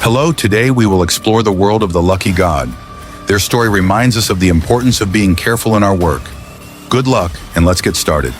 Hello, today we will explore the world of the lucky god. Their story reminds us of the importance of being careful in our work. Good luck, and let's get started.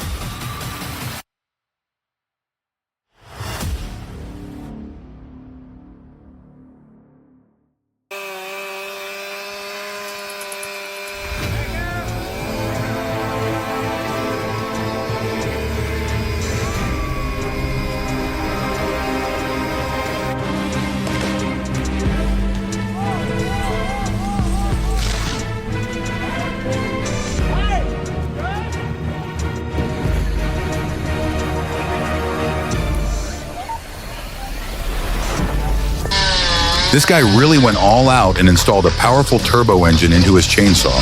This guy really went all out and installed a powerful turbo engine into his chainsaw,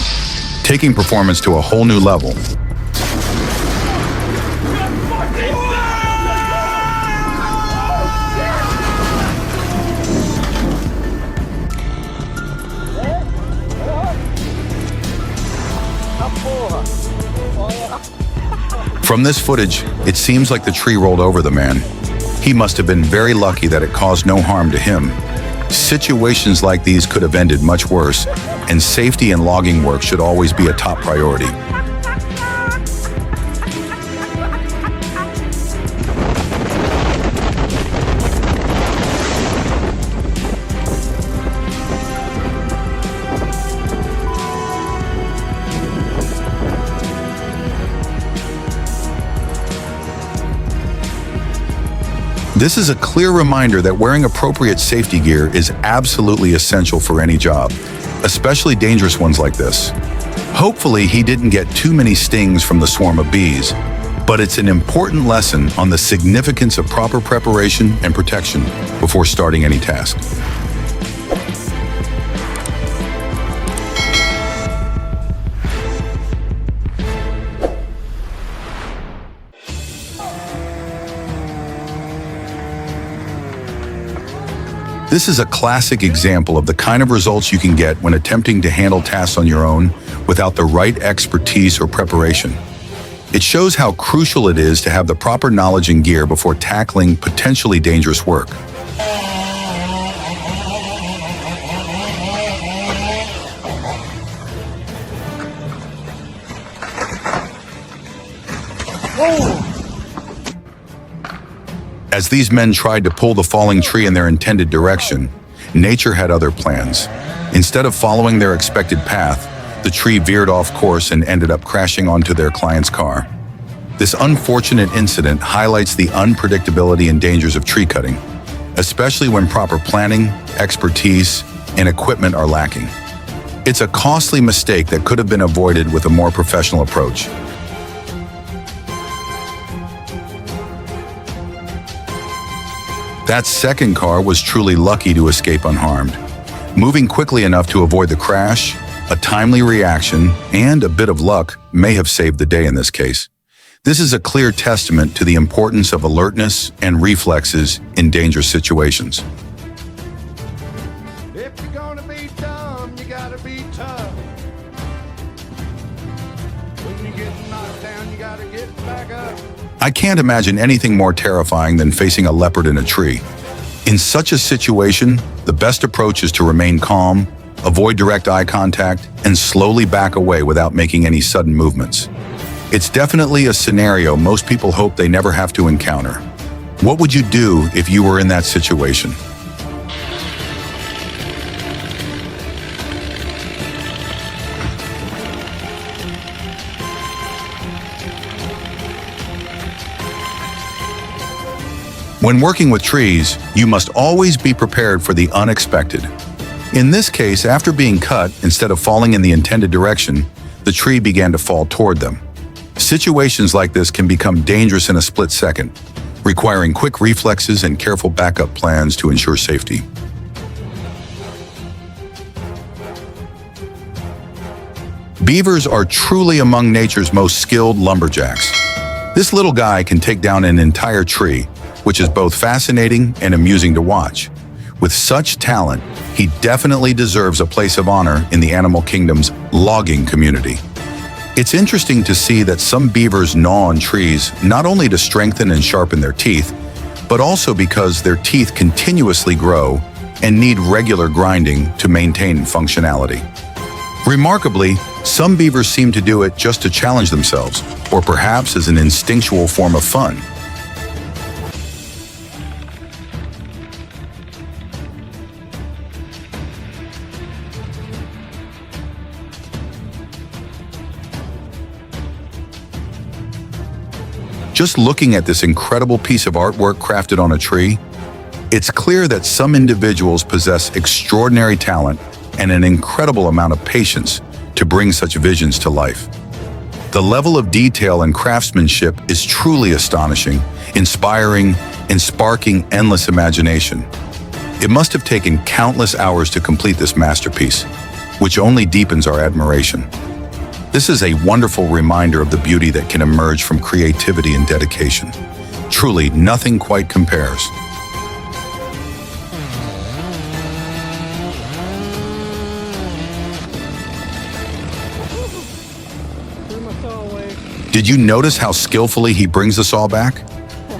taking performance to a whole new level. From this footage, it seems like the tree rolled over the man. He must have been very lucky that it caused no harm to him. Situations like these could have ended much worse, and safety and logging work should always be a top priority. This is a clear reminder that wearing appropriate safety gear is absolutely essential for any job, especially dangerous ones like this. Hopefully, he didn't get too many stings from the swarm of bees, but it's an important lesson on the significance of proper preparation and protection before starting any task. This is a classic example of the kind of results you can get when attempting to handle tasks on your own without the right expertise or preparation. It shows how crucial it is to have the proper knowledge and gear before tackling potentially dangerous work. As these men tried to pull the falling tree in their intended direction, nature had other plans. Instead of following their expected path, the tree veered off course and ended up crashing onto their client's car. This unfortunate incident highlights the unpredictability and dangers of tree cutting, especially when proper planning, expertise, and equipment are lacking. It's a costly mistake that could have been avoided with a more professional approach. That second car was truly lucky to escape unharmed. Moving quickly enough to avoid the crash, a timely reaction, and a bit of luck may have saved the day in this case. This is a clear testament to the importance of alertness and reflexes in dangerous situations. If you're gonna be dumb, you gotta be tough. When you get knocked down, you gotta get back up. I can't imagine anything more terrifying than facing a leopard in a tree. In such a situation, the best approach is to remain calm, avoid direct eye contact, and slowly back away without making any sudden movements. It's definitely a scenario most people hope they never have to encounter. What would you do if you were in that situation? When working with trees, you must always be prepared for the unexpected. In this case, after being cut, instead of falling in the intended direction, the tree began to fall toward them. Situations like this can become dangerous in a split second, requiring quick reflexes and careful backup plans to ensure safety. Beavers are truly among nature's most skilled lumberjacks. This little guy can take down an entire tree, which is both fascinating and amusing to watch. With such talent, he definitely deserves a place of honor in the animal kingdom's logging community. It's interesting to see that some beavers gnaw on trees not only to strengthen and sharpen their teeth, but also because their teeth continuously grow and need regular grinding to maintain functionality. Remarkably, some beavers seem to do it just to challenge themselves, or perhaps as an instinctual form of fun. Just looking at this incredible piece of artwork crafted on a tree, it's clear that some individuals possess extraordinary talent and an incredible amount of patience to bring such visions to life. The level of detail and craftsmanship is truly astonishing, inspiring, and sparking endless imagination. It must have taken countless hours to complete this masterpiece, which only deepens our admiration. This is a wonderful reminder of the beauty that can emerge from creativity and dedication. Truly, nothing quite compares. Did you notice how skillfully he brings us all back?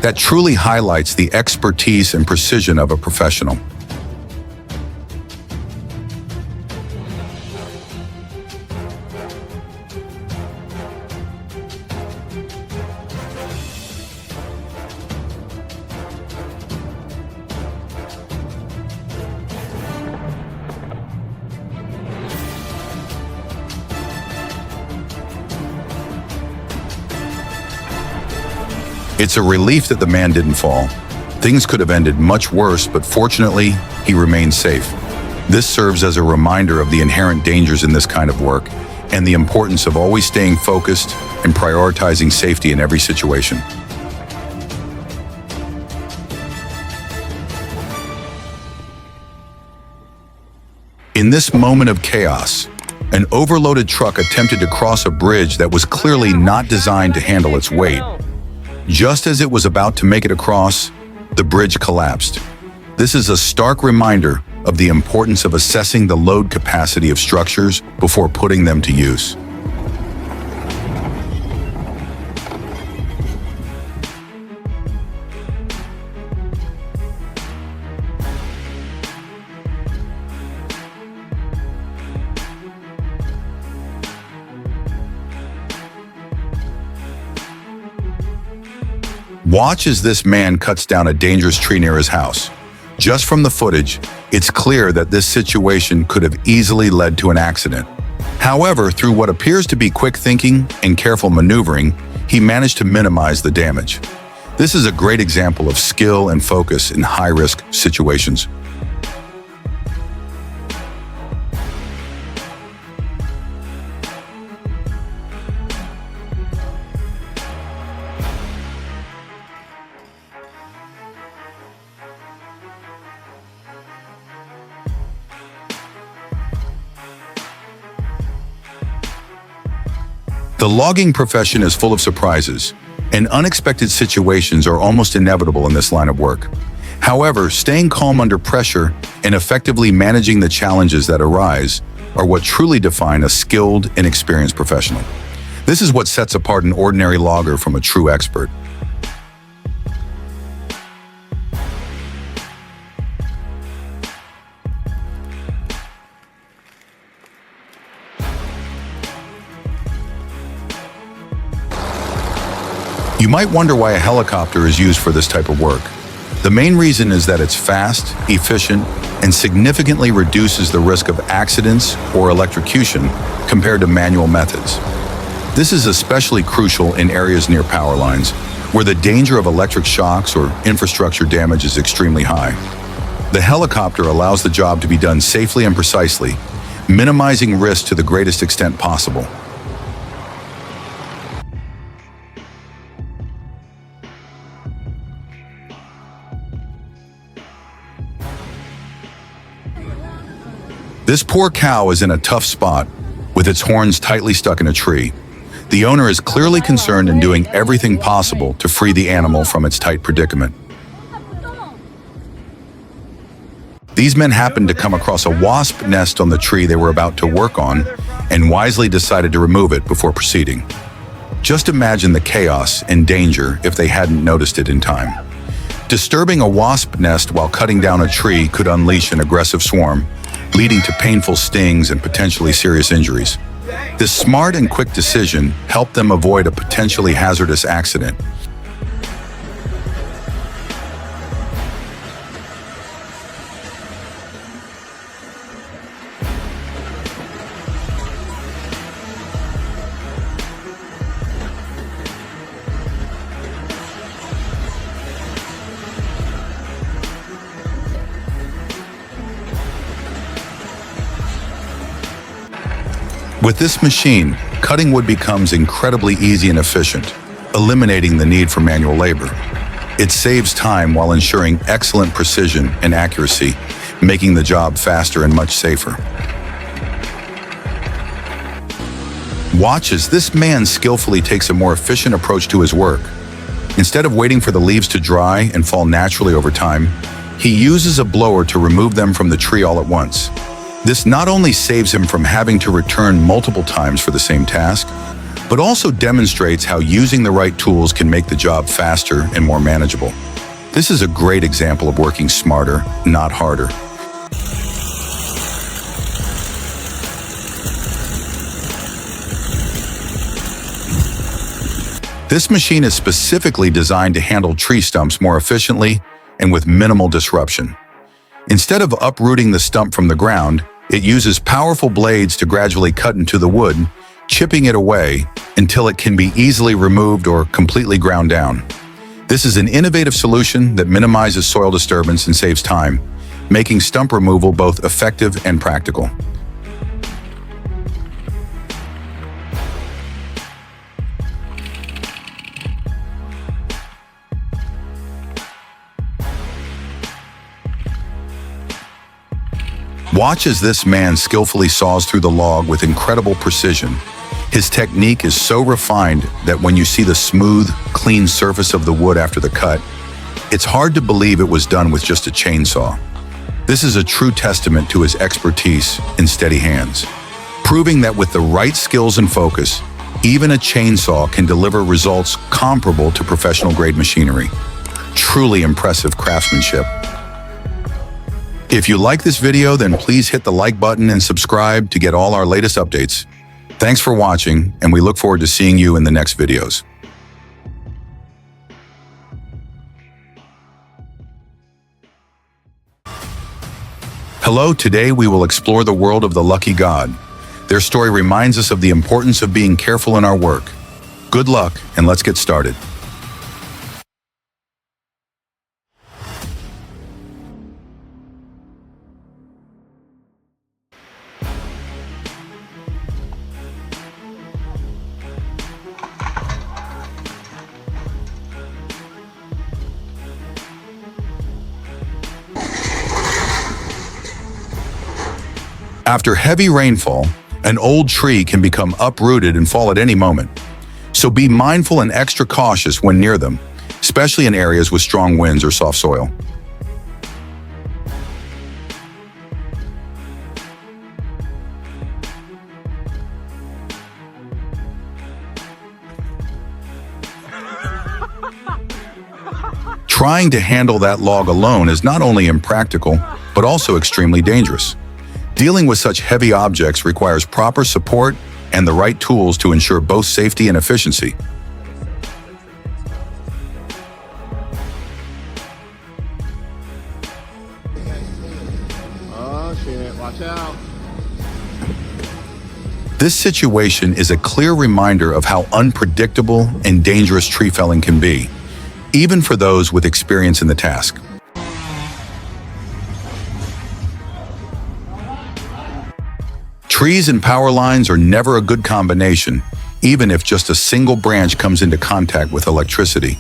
That truly highlights the expertise and precision of a professional. It's a relief that the man didn't fall. Things could have ended much worse, but fortunately, he remained safe. This serves as a reminder of the inherent dangers in this kind of work and the importance of always staying focused and prioritizing safety in every situation. In this moment of chaos, an overloaded truck attempted to cross a bridge that was clearly not designed to handle its weight. Just as it was about to make it across, the bridge collapsed. This is a stark reminder of the importance of assessing the load capacity of structures before putting them to use. Watch as this man cuts down a dangerous tree near his house. Just from the footage, it's clear that this situation could have easily led to an accident. However, through what appears to be quick thinking and careful maneuvering, he managed to minimize the damage. This is a great example of skill and focus in high-risk situations. The logging profession is full of surprises, and unexpected situations are almost inevitable in this line of work. However, staying calm under pressure and effectively managing the challenges that arise are what truly define a skilled and experienced professional. This is what sets apart an ordinary logger from a true expert. You might wonder why a helicopter is used for this type of work. The main reason is that it's fast, efficient, and significantly reduces the risk of accidents or electrocution compared to manual methods. This is especially crucial in areas near power lines, where the danger of electric shocks or infrastructure damage is extremely high. The helicopter allows the job to be done safely and precisely, minimizing risk to the greatest extent possible. This poor cow is in a tough spot, with its horns tightly stuck in a tree. The owner is clearly concerned and doing everything possible to free the animal from its tight predicament. These men happened to come across a wasp nest on the tree they were about to work on and wisely decided to remove it before proceeding. Just imagine the chaos and danger if they hadn't noticed it in time. Disturbing a wasp nest while cutting down a tree could unleash an aggressive swarm, leading to painful stings and potentially serious injuries. This smart and quick decision helped them avoid a potentially hazardous accident. With this machine, cutting wood becomes incredibly easy and efficient, eliminating the need for manual labor. It saves time while ensuring excellent precision and accuracy, making the job faster and much safer. Watch as this man skillfully takes a more efficient approach to his work. Instead of waiting for the leaves to dry and fall naturally over time, he uses a blower to remove them from the tree all at once. This not only saves him from having to return multiple times for the same task, but also demonstrates how using the right tools can make the job faster and more manageable. This is a great example of working smarter, not harder. This machine is specifically designed to handle tree stumps more efficiently and with minimal disruption. Instead of uprooting the stump from the ground, it uses powerful blades to gradually cut into the wood, chipping it away until it can be easily removed or completely ground down. This is an innovative solution that minimizes soil disturbance and saves time, making stump removal both effective and practical. Watch as this man skillfully saws through the log with incredible precision. His technique is so refined that when you see the smooth, clean surface of the wood after the cut, it's hard to believe it was done with just a chainsaw. This is a true testament to his expertise in steady hands, proving that with the right skills and focus, even a chainsaw can deliver results comparable to professional-grade machinery. Truly impressive craftsmanship. If you like this video, then please hit the like button and subscribe to get all our latest updates. Thanks for watching, and we look forward to seeing you in the next videos. Hello, today we will explore the world of the lucky god. Their story reminds us of the importance of being careful in our work. Good luck, and let's get started. After heavy rainfall, an old tree can become uprooted and fall at any moment. So be mindful and extra cautious when near them, especially in areas with strong winds or soft soil. Trying to handle that log alone is not only impractical, but also extremely dangerous. Dealing with such heavy objects requires proper support and the right tools to ensure both safety and efficiency. Oh shit, watch out. This situation is a clear reminder of how unpredictable and dangerous tree felling can be, even for those with experience in the task. Trees and power lines are never a good combination, even if just a single branch comes into contact with electricity.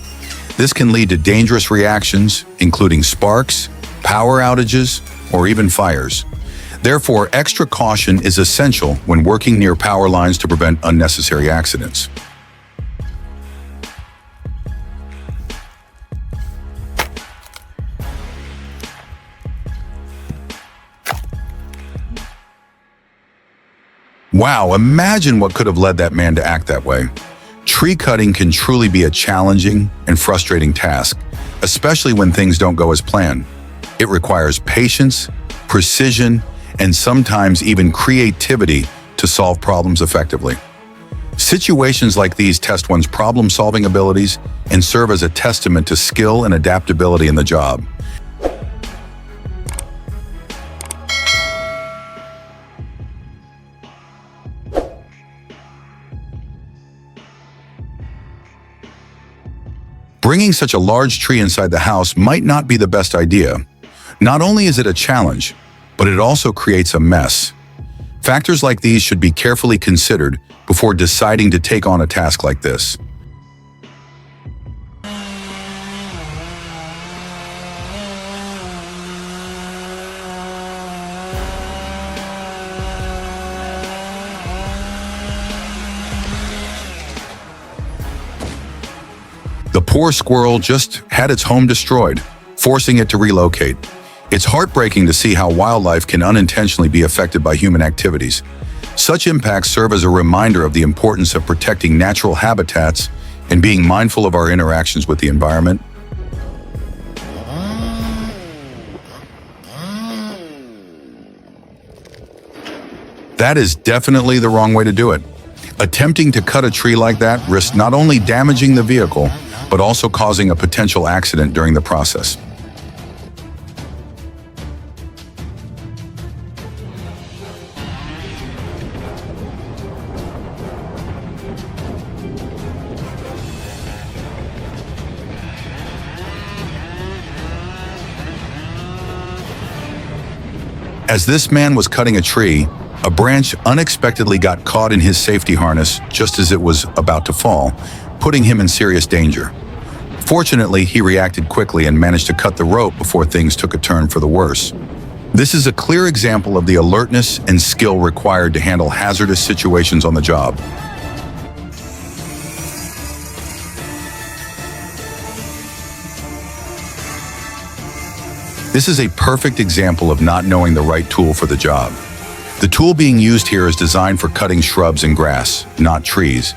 This can lead to dangerous reactions, including sparks, power outages, or even fires. Therefore, extra caution is essential when working near power lines to prevent unnecessary accidents. Wow, imagine what could have led that man to act that way. Tree cutting can truly be a challenging and frustrating task, especially when things don't go as planned. It requires patience, precision, and sometimes even creativity to solve problems effectively. Situations like these test one's problem-solving abilities and serve as a testament to skill and adaptability in the job. Bringing such a large tree inside the house might not be the best idea. Not only is it a challenge, but it also creates a mess. Factors like these should be carefully considered before deciding to take on a task like this. The poor squirrel just had its home destroyed, forcing it to relocate. It's heartbreaking to see how wildlife can unintentionally be affected by human activities. Such impacts serve as a reminder of the importance of protecting natural habitats and being mindful of our interactions with the environment. That is definitely the wrong way to do it. Attempting to cut a tree like that risks not only damaging the vehicle, but also causing a potential accident during the process. As this man was cutting a tree, a branch unexpectedly got caught in his safety harness just as it was about to fall, putting him in serious danger. Fortunately, he reacted quickly and managed to cut the rope before things took a turn for the worse. This is a clear example of the alertness and skill required to handle hazardous situations on the job. This is a perfect example of not knowing the right tool for the job. The tool being used here is designed for cutting shrubs and grass, not trees.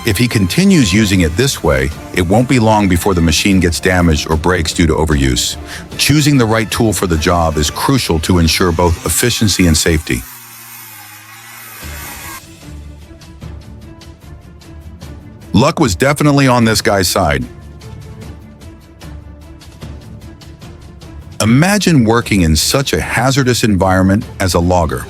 If he continues using it this way, it won't be long before the machine gets damaged or breaks due to overuse. Choosing the right tool for the job is crucial to ensure both efficiency and safety. Luck was definitely on this guy's side. Imagine working in such a hazardous environment as a logger.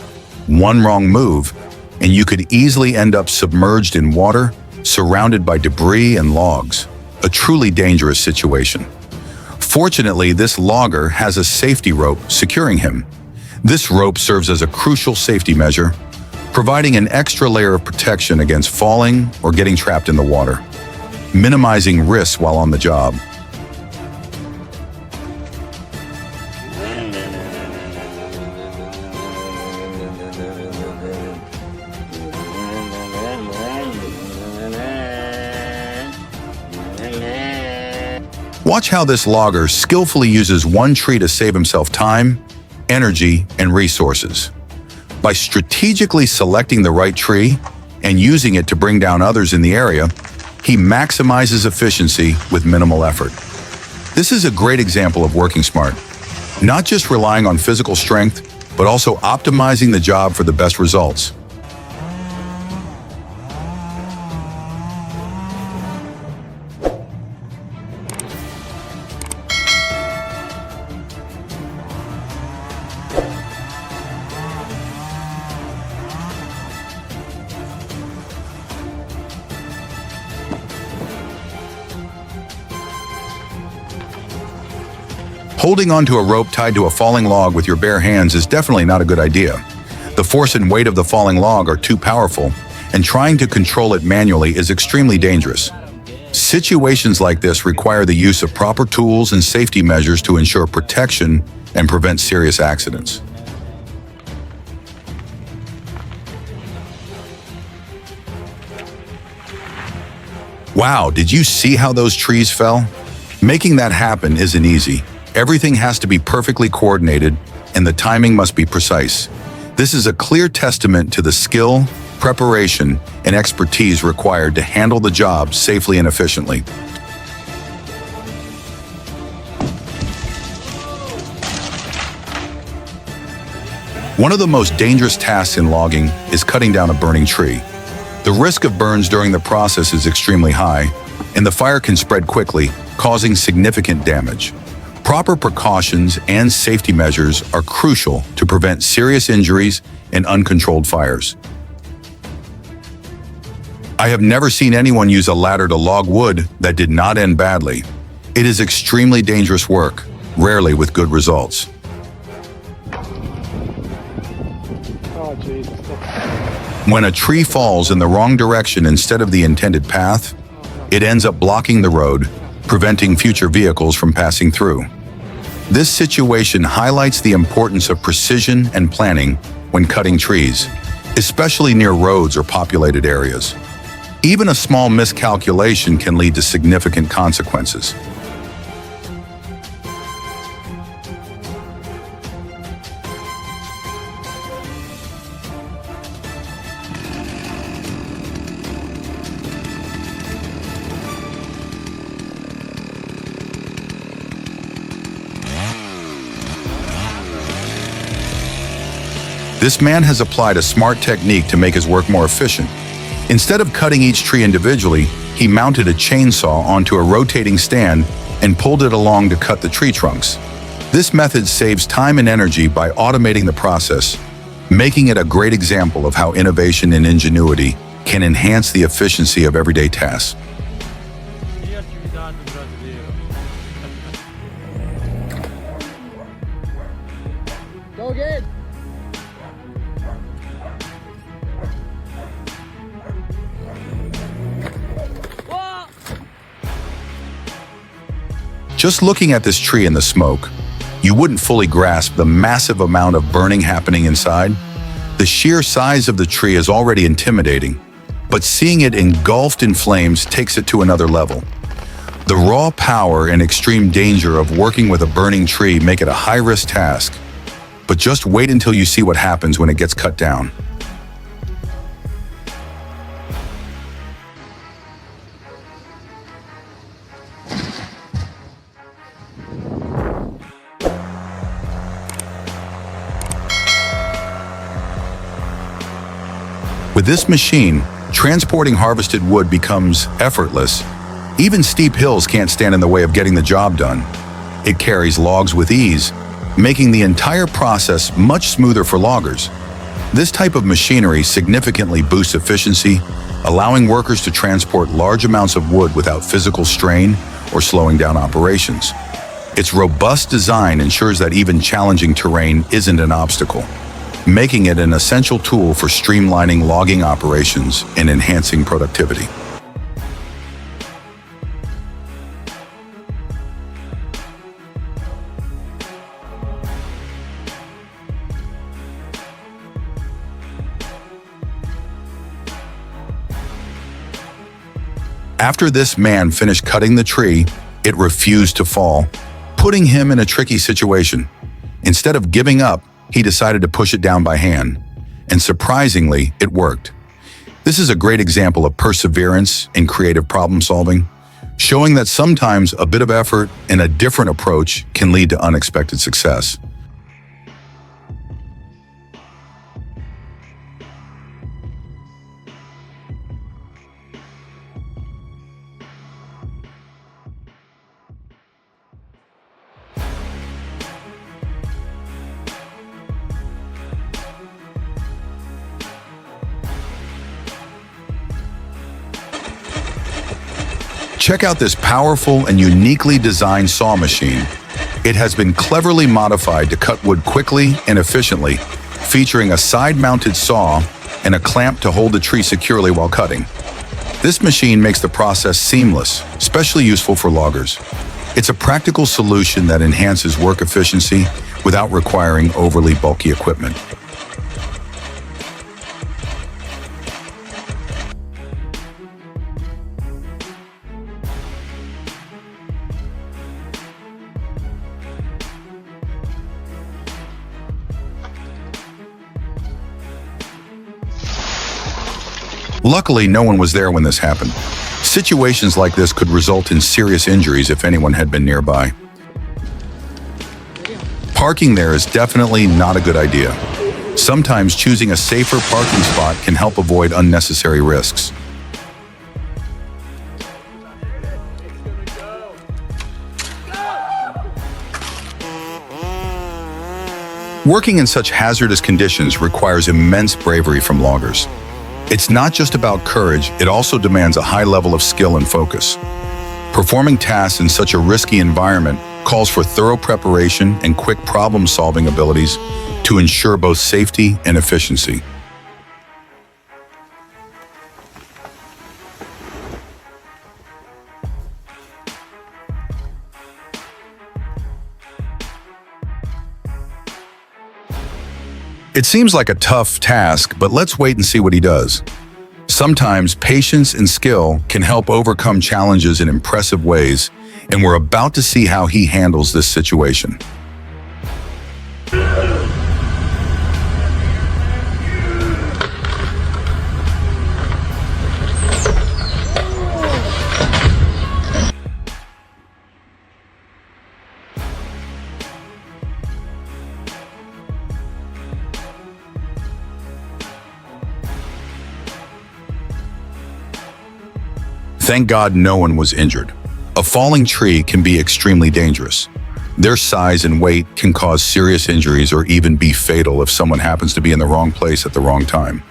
One wrong move, and you could easily end up submerged in water, surrounded by debris and logs. A truly dangerous situation. Fortunately, this logger has a safety rope securing him. This rope serves as a crucial safety measure, providing an extra layer of protection against falling or getting trapped in the water, minimizing risks while on the job. Watch how this logger skillfully uses one tree to save himself time, energy, and resources. By strategically selecting the right tree and using it to bring down others in the area, he maximizes efficiency with minimal effort. This is a great example of working smart, not just relying on physical strength, but also optimizing the job for the best results. Holding onto a rope tied to a falling log with your bare hands is definitely not a good idea. The force and weight of the falling log are too powerful, and trying to control it manually is extremely dangerous. Situations like this require the use of proper tools and safety measures to ensure protection and prevent serious accidents. Wow, did you see how those trees fell? Making that happen isn't easy. Everything has to be perfectly coordinated, and the timing must be precise. This is a clear testament to the skill, preparation, and expertise required to handle the job safely and efficiently. One of the most dangerous tasks in logging is cutting down a burning tree. The risk of burns during the process is extremely high, and the fire can spread quickly, causing significant damage. Proper precautions and safety measures are crucial to prevent serious injuries and uncontrolled fires. I have never seen anyone use a ladder to log wood that did not end badly. It is extremely dangerous work, rarely with good results. Oh, Jesus. When a tree falls in the wrong direction instead of the intended path, it ends up blocking the road, preventing future vehicles from passing through. This situation highlights the importance of precision and planning when cutting trees, especially near roads or populated areas. Even a small miscalculation can lead to significant consequences. This man has applied a smart technique to make his work more efficient. Instead of cutting each tree individually, he mounted a chainsaw onto a rotating stand and pulled it along to cut the tree trunks. This method saves time and energy by automating the process, making it a great example of how innovation and ingenuity can enhance the efficiency of everyday tasks. Go again. Just looking at this tree in the smoke, you wouldn't fully grasp the massive amount of burning happening inside. The sheer size of the tree is already intimidating, but seeing it engulfed in flames takes it to another level. The raw power and extreme danger of working with a burning tree make it a high-risk task, but just wait until you see what happens when it gets cut down. With this machine, transporting harvested wood becomes effortless. Even steep hills can't stand in the way of getting the job done. It carries logs with ease, making the entire process much smoother for loggers. This type of machinery significantly boosts efficiency, allowing workers to transport large amounts of wood without physical strain or slowing down operations. Its robust design ensures that even challenging terrain isn't an obstacle, making it an essential tool for streamlining logging operations and enhancing productivity. After this man finished cutting the tree, it refused to fall, putting him in a tricky situation. Instead of giving up, he decided to push it down by hand, and surprisingly, it worked. This is a great example of perseverance and creative problem solving, showing that sometimes a bit of effort and a different approach can lead to unexpected success. Check out this powerful and uniquely designed saw machine. It has been cleverly modified to cut wood quickly and efficiently, featuring a side-mounted saw and a clamp to hold the tree securely while cutting. This machine makes the process seamless, especially useful for loggers. It's a practical solution that enhances work efficiency without requiring overly bulky equipment. Luckily, no one was there when this happened. Situations like this could result in serious injuries if anyone had been nearby. Parking there is definitely not a good idea. Sometimes choosing a safer parking spot can help avoid unnecessary risks. Working in such hazardous conditions requires immense bravery from loggers. It's not just about courage, it also demands a high level of skill and focus. Performing tasks in such a risky environment calls for thorough preparation and quick problem-solving abilities to ensure both safety and efficiency. It seems like a tough task, but let's wait and see what he does. Sometimes patience and skill can help overcome challenges in impressive ways, and we're about to see how he handles this situation. Thank God no one was injured. A falling tree can be extremely dangerous. Their size and weight can cause serious injuries or even be fatal if someone happens to be in the wrong place at the wrong time.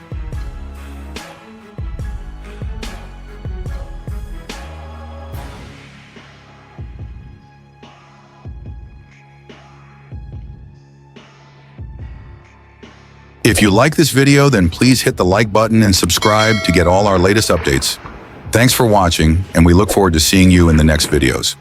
If you like this video, then please hit the like button and subscribe to get all our latest updates. Thanks for watching, and we look forward to seeing you in the next videos.